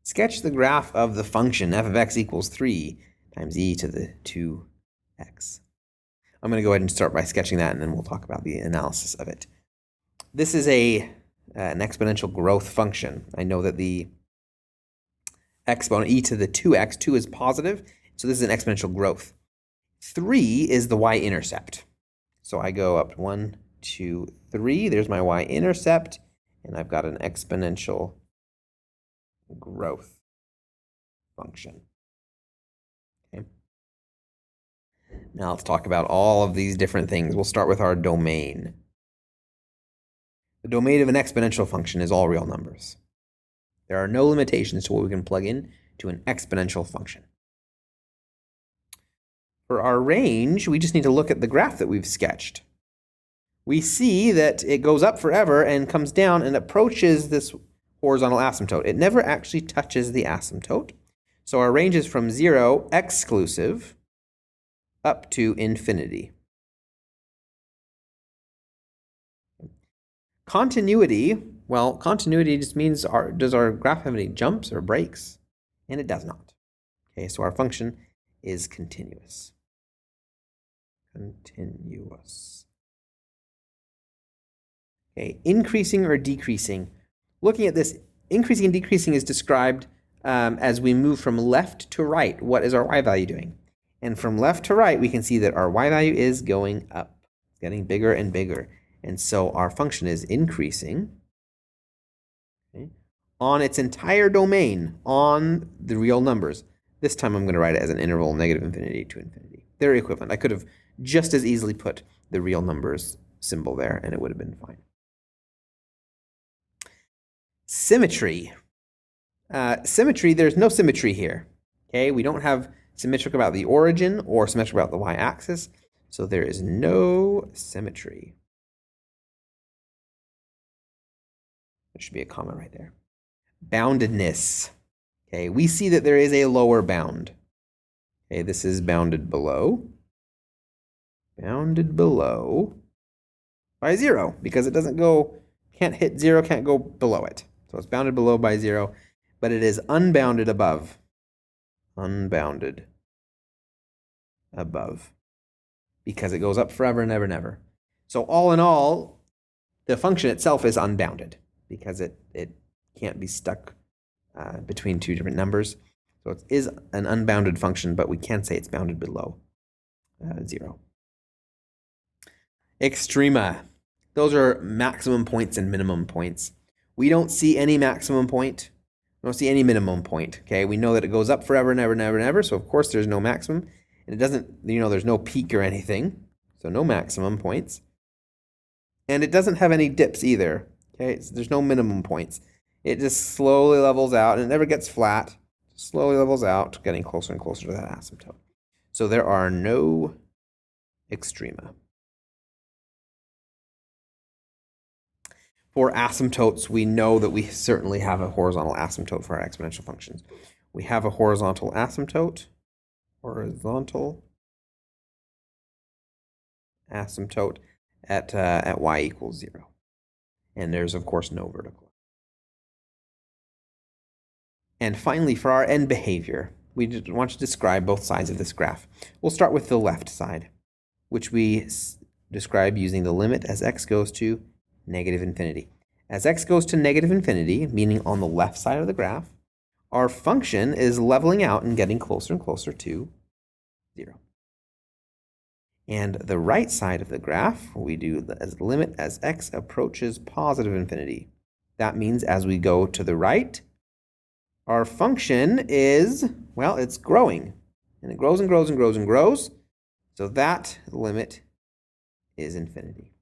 Sketch the graph of the function f of x equals 3 times e to the 2x. I'm going to go ahead and start by sketching that, and then we'll talk about the analysis of it. This is an exponential growth function. I know that the exponent e to the 2x, 2 is positive, so this is an exponential growth. 3 is the y-intercept. So I go up 1, 2, 3. There's my y-intercept, and I've got an exponential growth function. Okay. Now let's talk about all of these different things. We'll start with our domain. The domain of an exponential function is all real numbers. There are no limitations to what we can plug in to an exponential function. For our range, we just need to look at the graph that we've sketched. We see that it goes up forever and comes down and approaches this horizontal asymptote. It never actually touches the asymptote. So our range is from 0 exclusive up to infinity. Continuity, well, continuity just means does our graph have any jumps or breaks? And it does not. Okay, so our function is continuous. Continuous. Okay, increasing or decreasing. Looking at this, increasing and decreasing is described as we move from left to right. What is our y value doing? And from left to right, we can see that our y value is going up, getting bigger and bigger. And so our function is increasing, okay, on its entire domain, on the real numbers. This time I'm going to write it as an interval negative infinity to infinity. They're equivalent. I could have just as easily put the real numbers symbol there, and it would have been fine. Symmetry. Symmetry, there's no symmetry here. Okay, we don't have symmetric about the origin or symmetric about the y-axis, so there is no symmetry. There should be a comma right there. Boundedness. Okay, we see that there is a lower bound. Okay, this is bounded below. Bounded below by 0, because it doesn't go, can't hit 0, can't go below it. So it's bounded below by 0, but it is unbounded above. Unbounded above. Because it goes up forever and ever and ever. So all in all, the function itself is unbounded, because it can't be stuck between two different numbers. So it is an unbounded function, but we can say it's bounded below 0. Extrema. Those are maximum points and minimum points. We don't see any maximum point. We don't see any minimum point. Okay, we know that it goes up forever and ever and ever and ever. So of course there's no maximum, and it doesn't. There's no peak or anything. So no maximum points, and it doesn't have any dips either. Okay, so there's no minimum points. It just slowly levels out, and it never gets flat. Slowly levels out, getting closer and closer to that asymptote. So there are no extrema. For asymptotes, we know that we certainly have a horizontal asymptote for our exponential functions. We have a horizontal asymptote, at y equals 0. And there's, of course, no vertical. And finally, for our end behavior, we just want to describe both sides of this graph. We'll start with the left side, which we describe using the limit as x goes to negative infinity. As x goes to negative infinity, meaning on the left side of the graph, our function is leveling out and getting closer and closer to 0. And the right side of the graph, we do as limit as x approaches positive infinity. That means as we go to the right, our function is, well, it's growing. And it grows and grows and grows and grows. So that limit is infinity.